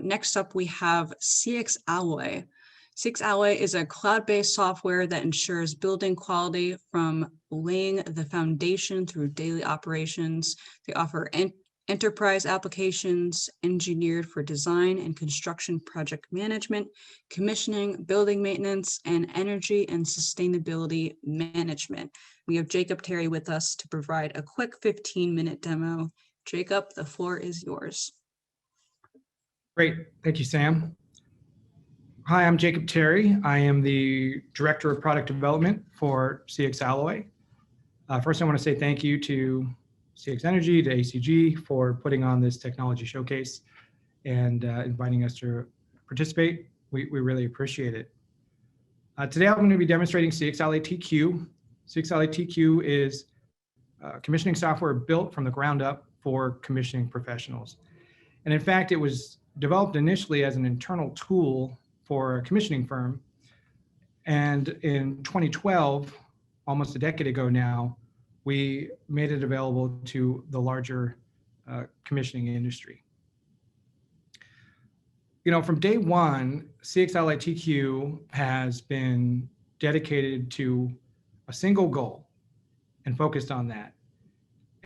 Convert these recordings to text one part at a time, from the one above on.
next up, we have CxAlloy. CxAlloy is a cloud-based software that ensures building quality from laying the foundation through daily operations. They offer enterprise applications engineered for design and construction project management, commissioning, building maintenance, and energy and sustainability management. We have Jacob Terry with us to provide a quick 15-minute demo. Jacob, the floor is yours. Great, thank you, Sam. Hi, I'm Jacob Terry. I am the Director of Product Development for CxAlloy. First, I want to say thank you to CxEnergy, to ACG for putting on this technology showcase and inviting us to participate. We really appreciate it. Today, I'm going to be demonstrating CxAlloy TQ. CxAlloy TQ is commissioning software built from the ground up for commissioning professionals. And in fact, it was developed initially as an internal tool for a commissioning firm. And in 2012, almost a decade ago now, we made it available to the larger commissioning industry. You know, from day one, CxAlloy TQ has been dedicated to a single goal and focused on that.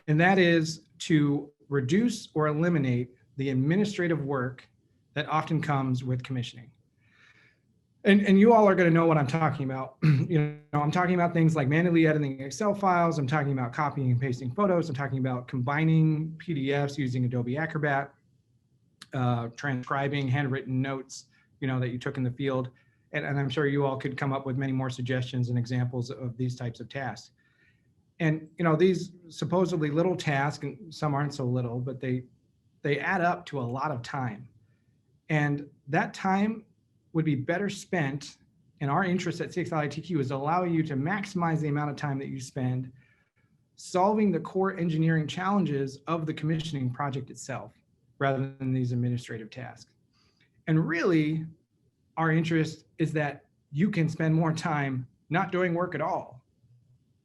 And that is to reduce or eliminate the administrative work that often comes with commissioning. And you all are going to know what I'm talking about. You know, I'm talking about things like manually editing Excel files. I'm talking about copying and pasting photos. I'm talking about combining PDFs using Adobe Acrobat, transcribing handwritten notes, you know, that you took in the field. And I'm sure you all could come up with many more suggestions and examples of these types of tasks. And, you know, these supposedly little tasks, and some aren't so little, but they add up to a lot of time. And that time would be better spent, in our interest at CxAlloy TQ is to allow you to maximize the amount of time that you spend solving the core engineering challenges of the commissioning project itself, rather than these administrative tasks. And really, our interest is that you can spend more time not doing work at all.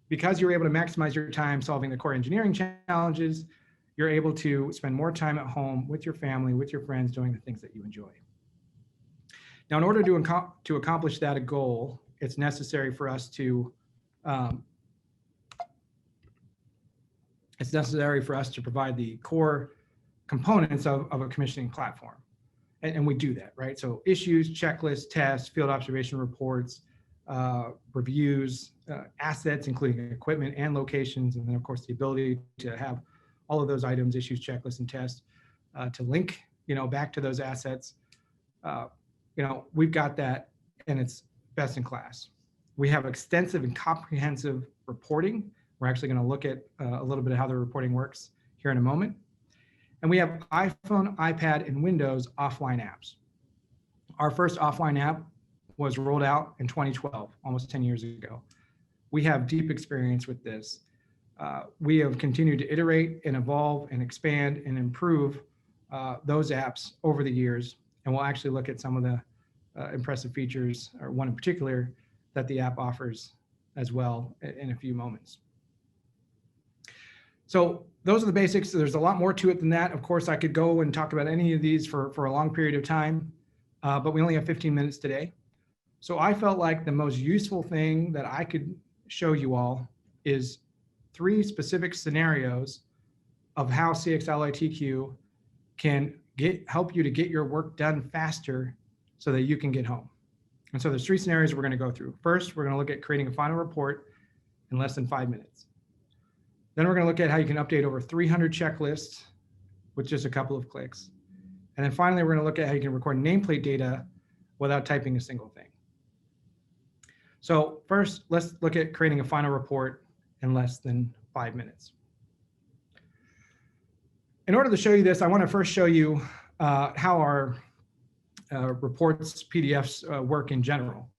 Because you're able to maximize your time solving the core engineering challenges, you're able to spend more time at home with your family, with your friends, doing the things that you enjoy. Now, in order to accomplish that goal, it's necessary for us to provide the core components of a commissioning platform, and we do that, right? So issues, checklists, tests, field observation reports, reviews, assets, including equipment and locations, and then of course the ability to have all of those items, issues, checklists, and tests to link, you know, back to those assets. You know, we've got that, and it's best in class. We have extensive and comprehensive reporting. We're actually going to look at a little bit of how the reporting works here in a moment. And we have iPhone, iPad, and Windows offline apps. Our first offline app was rolled out in 2012, almost 10 years ago. We have deep experience with this. We have continued to iterate and evolve and expand and improve those apps over the years. And we'll actually look at some of the impressive features, or one in particular, that the app offers as well in a few moments. So those are the basics. There's a lot more to it than that. Of course, I could go and talk about any of these for a long period of time, but we only have 15 minutes today. So I felt like the most useful thing that I could show you all is 3 specific scenarios of how CxAlloy TQ can help you to get your work done faster so that you can get home. And so there's 3 scenarios we're going to go through. First, we're going to look at creating a final report in less than 5 minutes. Then we're going to look at how you can update over 300 checklists with just a couple of clicks. And then finally, we're going to look at how you can record nameplate data without typing a single thing. So first, let's look at creating a final report in less than 5 minutes. In order to show you this, I want to first show you how our reports, PDFs work in general.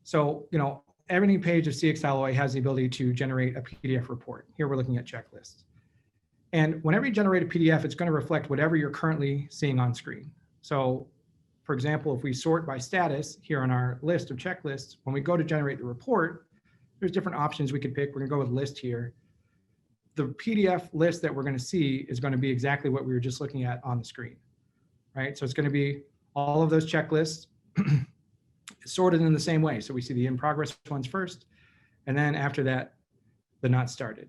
So, you know, every page of CxAlloy has the ability to generate a PDF report. Here we're looking at checklists. And whenever you generate a PDF, it's going to reflect whatever you're currently seeing on screen. So, for example, if we sort by status here on our list of checklists, when we go to generate the report, there's different options we could pick. We're going to go with list here. The PDF list that we're going to see is going to be exactly what we were just looking at on the screen, right? So it's going to be all of those checklists sorted in the same way. So we see the in progress ones first, and then after that, the not started.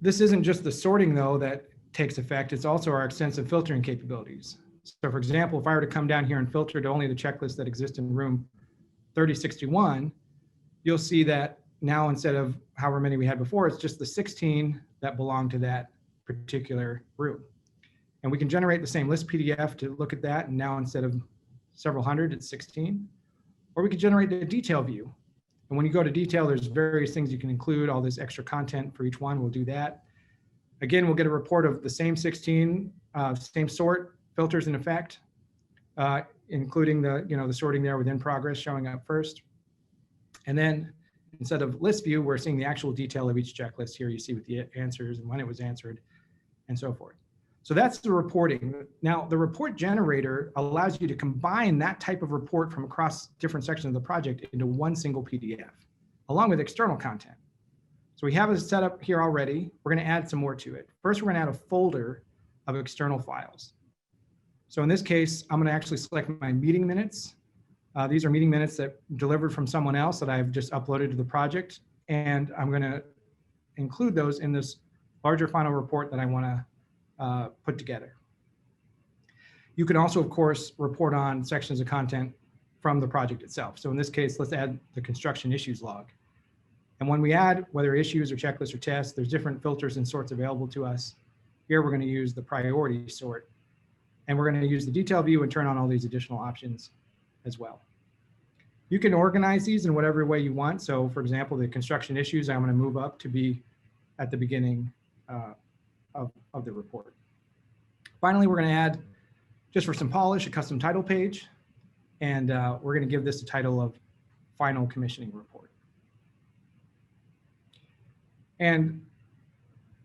This isn't just the sorting though that takes effect, it's also our extensive filtering capabilities. So for example, if I were to come down here and filter to only the checklists that exist in room 3061, you'll see that now instead of however many we had before, it's just the 16 that belong to that particular room. And we can generate the same list PDF to look at that, and now instead of several hundred, it's 16. Or we could generate the detail view. And when you go to detail, there's various things you can include, all this extra content for each one. We'll do that. Again, we'll get a report of the same 16, same sort, filters in effect, including the sorting there with in progress showing up first. And then instead of list view, we're seeing the actual detail of each checklist here. You see with the answers and when it was answered and so forth. So that's the reporting. Now, the report generator allows you to combine that type of report from across different sections of the project into one single PDF, along with external content. So we have a setup here already. We're going to add some more to it. First, we're going to add a folder of external files. So in this case, I'm going to actually select my meeting minutes. These are meeting minutes that delivered from someone else that I've just uploaded to the project. And I'm going to include those in this larger final report that I want to put together. You can also, of course, report on sections of content from the project itself. So in this case, let's add the construction issues log. And when we add, whether issues or checklists or tests, there's different filters and sorts available to us. Here, we're going to use the priority sort. And we're going to use the detail view and turn on all these additional options as well. You can organize these in whatever way you want. So for example, the construction issues, I'm going to move up to be at the beginning of the report. Finally, we're going to add, just for some polish, a custom title page. And we're going to give this a title of Final Commissioning Report. And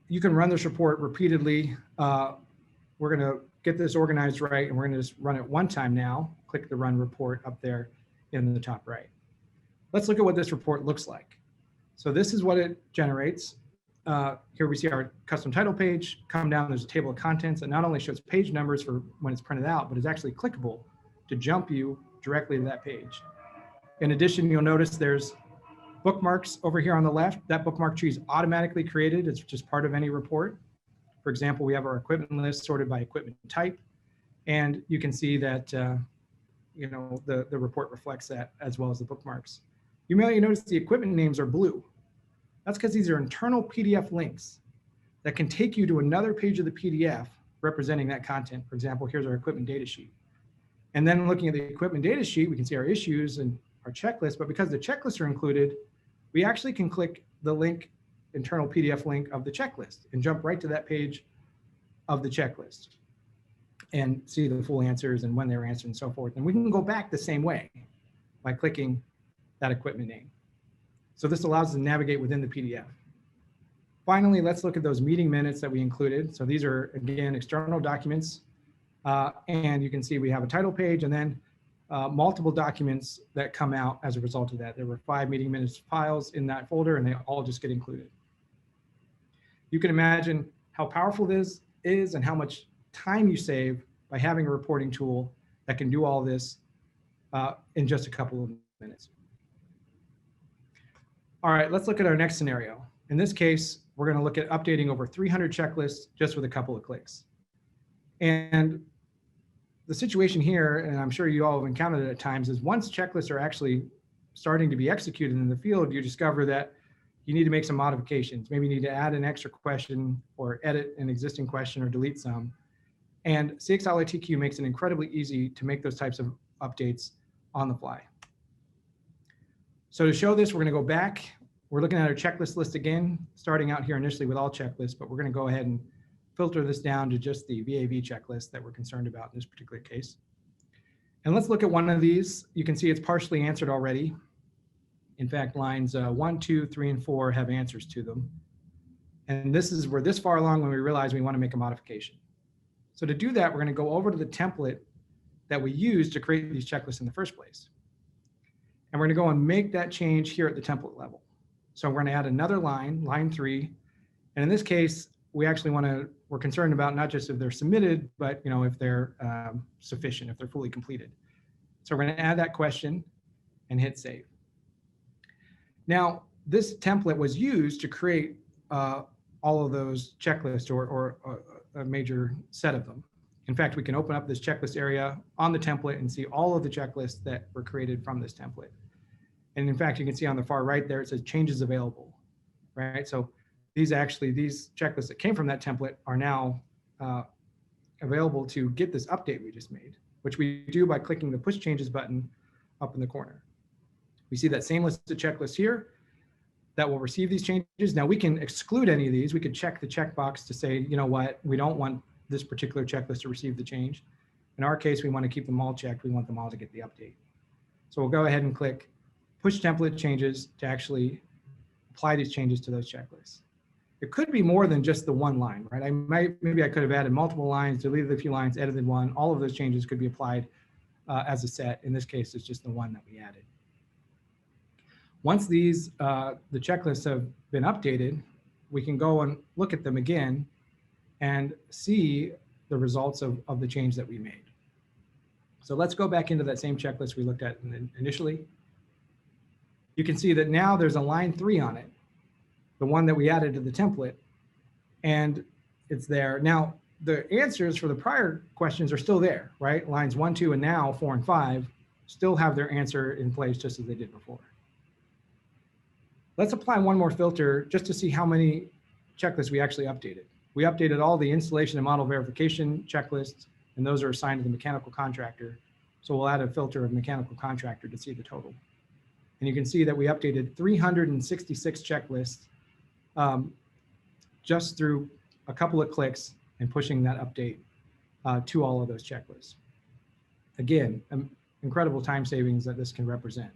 you can run this report repeatedly. We're going to get this organized right, and we're going to just run it one time now. Click the Run Report up there in the top right. Let's look at what this report looks like. So this is what it generates. Here we see our custom title page. Come down, there's a table of contents that not only shows page numbers for when it's printed out, but is actually clickable to jump you directly to that page. In addition, you'll notice there's bookmarks over here on the left. That bookmark tree is automatically created. It's just part of any report. For example, we have our equipment list sorted by equipment type. And you can see that the report reflects that as well as the bookmarks. You may notice the equipment names are blue. That's because these are internal PDF links that can take you to another page of the PDF representing that content. For example, here's our equipment data sheet. And then looking at the equipment data sheet, we can see our issues and our checklist, but because the checklists are included, we actually can click the link, internal PDF link of the checklist and jump right to that page of the checklist and see the full answers and when they were answered and so forth. And we can go back the same way by clicking that equipment name. So this allows us to navigate within the PDF. Finally, let's look at those meeting minutes that we included. So these are, again, external documents. And you can see we have a title page and then multiple documents that come out as a result of that. There were 5 meeting minutes files in that folder, and they all just get included. You can imagine how powerful this is and how much time you save by having a reporting tool that can do all this in just a couple of minutes. All right, let's look at our next scenario. In this case, we're going to look at updating over 300 checklists just with a couple of clicks. And the situation here, and I'm sure you all have encountered it at times, is once checklists are actually starting to be executed in the field, you discover that you need to make some modifications. Maybe you need to add an extra question or edit an existing question or delete some. And CxAlloy TQ makes it incredibly easy to make those types of updates on the fly. So to show this, we're going to go back. We're looking at our checklist list again, starting out here initially with all checklists, but we're going to go ahead and filter this down to just the VAV checklist that we're concerned about in this particular case. And let's look at one of these. You can see it's partially answered already. In fact, lines 1, 2, 3, and 4 have answers to them. And we're this far along when we realize we want to make a modification. So to do that, we're going to go over to the template that we used to create these checklists in the first place. And we're going to go and make that change here at the template level. So we're going to add another line, line 3. And in this case, we actually we're concerned about not just if they're submitted, but if they're sufficient, if they're fully completed. So we're going to add that question and hit save. Now, this template was used to create all of those checklists or a major set of them. In fact, we can open up this checklist area on the template and see all of the checklists that were created from this template. And in fact, you can see on the far right there, it says changes available, right? So these checklists that came from that template are now available to get this update we just made, which we do by clicking the push changes button up in the corner. We see that same list of checklists here that will receive these changes. Now we can exclude any of these. We could check the checkbox to say, you know what, we don't want this particular checklist to receive the change. In our case, we want to keep them all checked. We want them all to get the update. So we'll go ahead and click push template changes to actually apply these changes to those checklists. It could be more than just the one line, right? Maybe I could have added multiple lines, deleted a few lines, edited one. All of those changes could be applied as a set. In this case, it's just the one that we added. Once these, the checklists have been updated, we can go and look at them again and see the results of the change that we made. So let's go back into that same checklist we looked at initially. You can see that now there's a line 3 on it, the one that we added to the template, and it's there. Now, the answers for the prior questions are still there, right? Lines 1, 2, and now 4 and 5 still have their answer in place just as they did before. Let's apply one more filter just to see how many checklists we actually updated. We updated all the installation and model verification checklists, and those are assigned to the mechanical contractor. So we'll add a filter of mechanical contractor to see the total. And you can see that we updated 366 checklists just through a couple of clicks and pushing that update to all of those checklists. Again, incredible time savings that this can represent.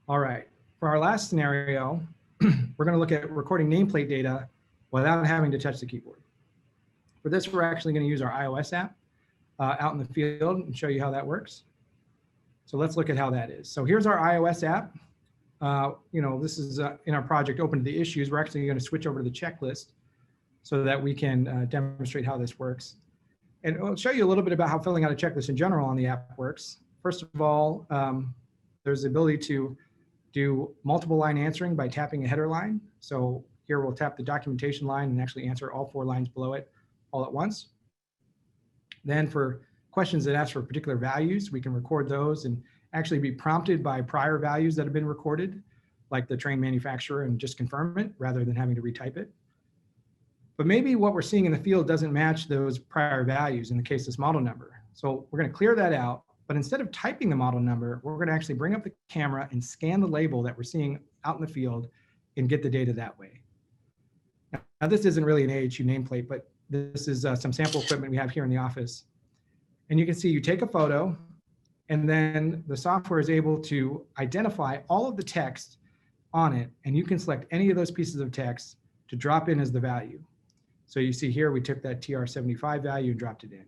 All right, for our last scenario, we're going to look at recording nameplate data without having to touch the keyboard. For this, we're actually going to use our iOS app out in the field and show you how that works. So let's look at how that is. So here's our iOS app. This is in our project open to the issues. We're actually going to switch over to the checklist so that we can demonstrate how this works. And I'll show you a little bit about how filling out a checklist in general on the app works. First of all, there's the ability to do multiple line answering by tapping a header line. So here we'll tap the documentation line and actually answer all 4 lines below it all at once. Then for questions that ask for particular values, we can record those and actually be prompted by prior values that have been recorded, like the train manufacturer, and just confirm it rather than having to retype it. But maybe what we're seeing in the field doesn't match those prior values, in the case of this model number. So we're going to clear that out. But instead of typing the model number, we're going to actually bring up the camera and scan the label that we're seeing out in the field and get the data that way. Now this isn't really an AHU nameplate, but this is some sample equipment we have here in the office. And you can see you take a photo, and then the software is able to identify all of the text on it, and you can select any of those pieces of text to drop in as the value. So you see here, we took that TR75 value and dropped it in.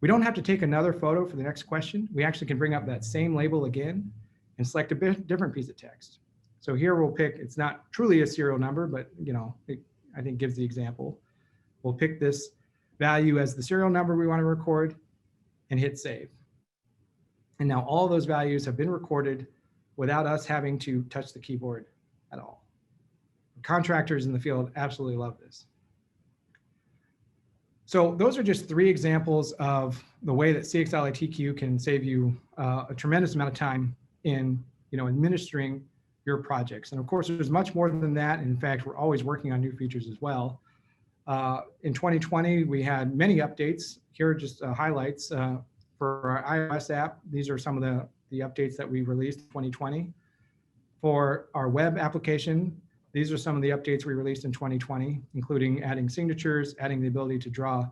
We don't have to take another photo for the next question. We actually can bring up that same label again and select a different piece of text. So here we'll pick, it's not truly a serial number, but it, I think gives the example. We'll pick this value as the serial number we want to record and hit save. And now all those values have been recorded without us having to touch the keyboard at all. Contractors in the field absolutely love this. So those are just 3 examples of the way that CxAlloy TQ can save you a tremendous amount of time in administering your projects. And of course, there's much more than that. In fact, we're always working on new features as well. In 2020, we had many updates. Here are just highlights for our iOS app. These are some of the updates that we released in 2020. For our web application, these are some of the updates we released in 2020, including adding signatures, adding the ability to draw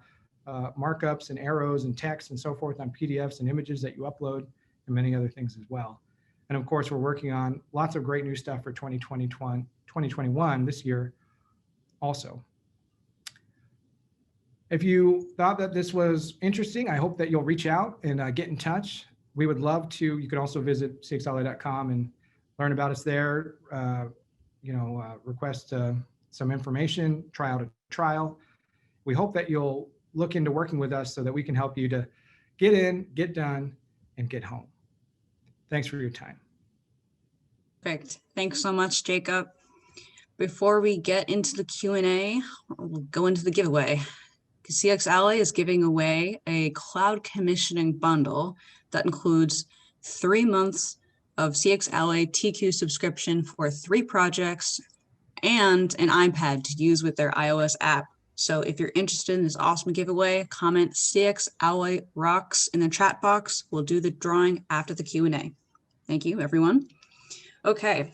markups and arrows and text and so forth on PDFs and images that you upload, and many other things as well. And of course, we're working on lots of great new stuff for 2021 this year also. If you thought that this was interesting, I hope that you'll reach out and get in touch. We would love to. You could also visit CxAlloy.com and learn about us there. Request some information, try out a trial. We hope that you'll look into working with us so that we can help you to get in, get done, and get home. Thanks for your time. Perfect. Thanks so much, Jacob. Before we get into the Q&A, we'll go into the giveaway. CxAlloy is giving away a cloud commissioning bundle that includes 3 months of CxAlloy TQ subscription for 3 projects and an iPad to use with their iOS app. So if you're interested in this awesome giveaway, comment CxAlloy rocks in the chat box. We'll do the drawing after the Q&A. Thank you, everyone. Okay,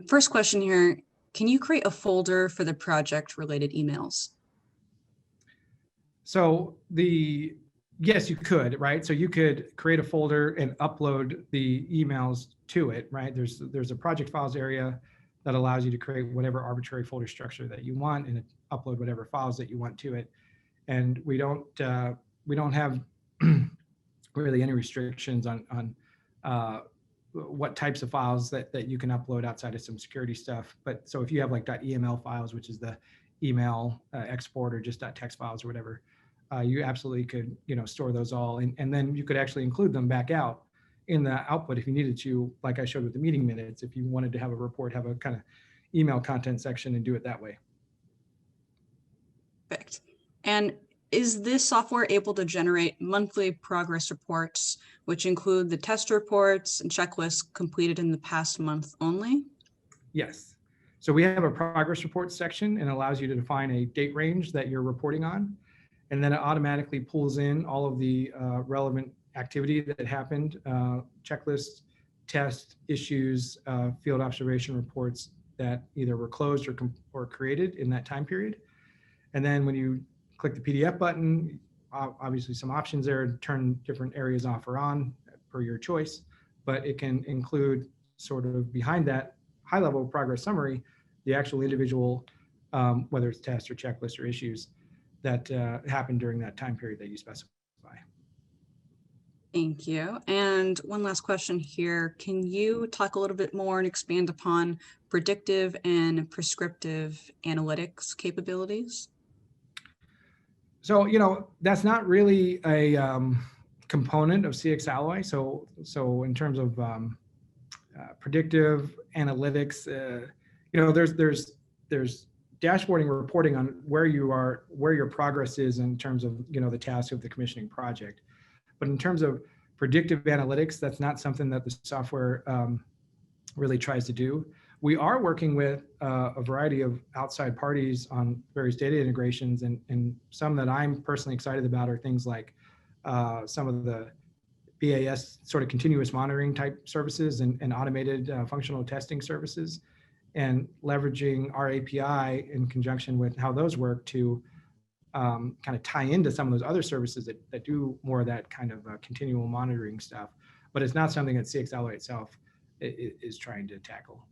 first question here. Can you create a folder for the project related emails? So yes, you could, right? So you could create a folder and upload the emails to it, right? There's a project files area that allows you to create whatever arbitrary folder structure that you want and upload whatever files that you want to it. And we don't have really any restrictions on what types of files that you can upload outside of some security stuff. But so if you have like .eml files, which is the email export, or just .text files or whatever, you absolutely could, store those all. And then you could actually include them back out in the output if you needed to, like I showed with the meeting minutes, if you wanted to have a report, have a kind of email content section and do it that way. Perfect. And is this software able to generate monthly progress reports, which include the test reports and checklists completed in the past month only? Yes. So we have a progress report section and allows you to define a date range that you're reporting on. And then it automatically pulls in all of the relevant activity that happened, checklists, tests, issues, field observation reports that either were closed or created in that time period. And then when you click the PDF button, obviously some options there to turn different areas off or on per your choice, but it can include sort of behind that high level progress summary, the actual individual, whether it's tests or checklists or issues that happened during that time period that you specify. Thank you. And one last question here. Can you talk a little bit more and expand upon predictive and prescriptive analytics capabilities? So, that's not really a component of CxAlloy. So in terms of predictive analytics, there's dashboarding reporting on where your progress is in terms of, the task of the commissioning project. But in terms of predictive analytics, that's not something that the software really tries to do. We are working with a variety of outside parties on various data integrations, and some that I'm personally excited about are things like some of the BAS sort of continuous monitoring type services and automated functional testing services, and leveraging our API in conjunction with how those work to kind of tie into some of those other services that do more of that kind of continual monitoring stuff. But it's not something that CxAlloy itself is trying to tackle.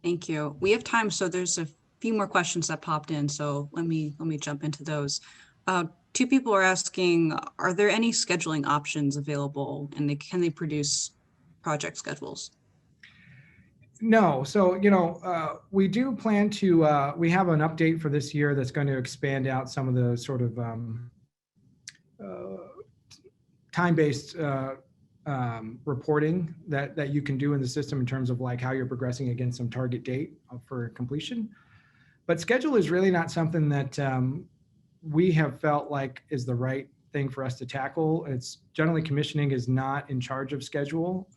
Thank you. We have time, so there's a few more questions that popped in. So let me jump into those. 2 people are asking, are there any scheduling options available, and can they produce project schedules? No. So, we do plan to, we have an update for this year that's going to expand out some of the sort of time-based reporting that you can do in the system in terms of like how you're progressing against some target date for completion. But schedule is really not something that we have felt like is the right thing for us to tackle. It's generally commissioning is not in charge of schedule.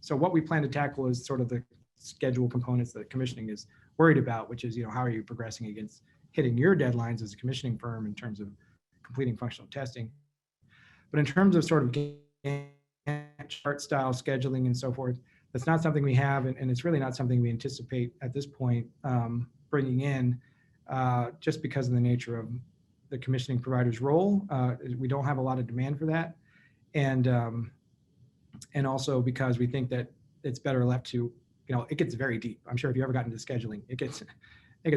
So what we plan to tackle is sort of the schedule components that commissioning is worried about, which is, how are you progressing against hitting your deadlines as a commissioning firm in terms of completing functional testing. But in terms of sort of chart style scheduling and so forth, that's not something we have, and it's really not something we anticipate at this point bringing in, just because of the nature of the commissioning provider's role. We don't have a lot of demand for that, and also because we think that it's better left to, it gets very deep. I'm sure if you ever got into scheduling, it gets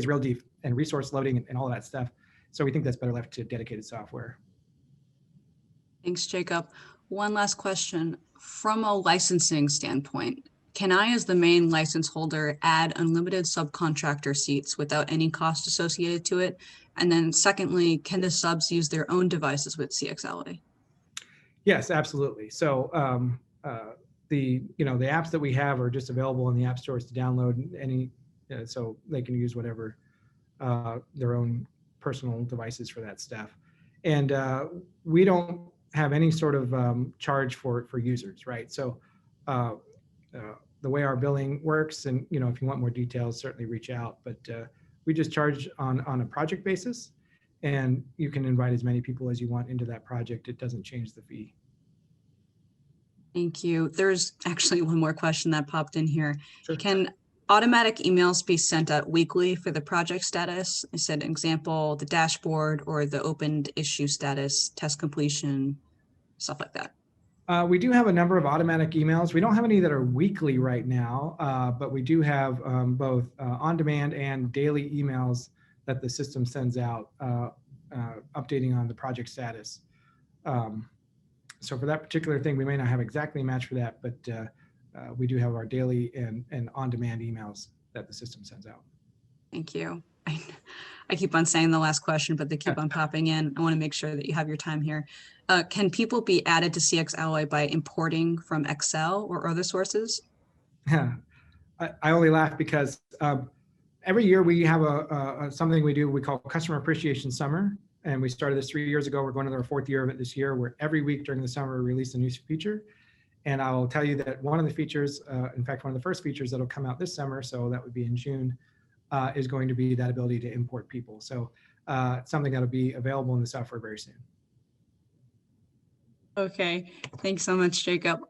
real deep, and resource loading and all of that stuff. So we think that's better left to dedicated software. Thanks, Jacob. One last question. From a licensing standpoint, Can I, as the main license holder, add unlimited subcontractor seats without any cost associated to it? And then secondly, can the subs use their own devices with CxAlloy? Yes, absolutely. So the apps that we have are just available in the app stores to download any, so they can use whatever their own personal devices for that stuff. And we don't have any sort of charge for users, right? So the way our billing works, and if you want more details, certainly reach out. But we just charge on a project basis, and you can invite as many people as you want into that project. It doesn't change the fee. Thank you. There's actually one more question that popped in here. Sure. Can automatic emails be sent out weekly for the project status? I said, example, the dashboard or the opened issue status, test completion, stuff like that. We do have a number of automatic emails. We don't have any that are weekly right now, but we do have both on-demand and daily emails that the system sends out updating on the project status. So for that particular thing, we may not have exactly a match for that, but we do have our daily and on-demand emails that the system sends out. Thank you. I keep on saying the last question, but they keep on popping in. I want to make sure that you have your time here. Can people be added to CxAlloy by importing from Excel or other sources? I only laugh because every year we have something we do we call Customer Appreciation Summer. And we started this 3 years ago. We're going into our 4th year of it this year, where every week during the summer we release a new feature. And I will tell you that one of the features, in fact, one of the first features that'll come out this summer, so that would be in June, is going to be that ability to import people. So something that'll be available in the software very soon. Okay, thanks so much, Jacob.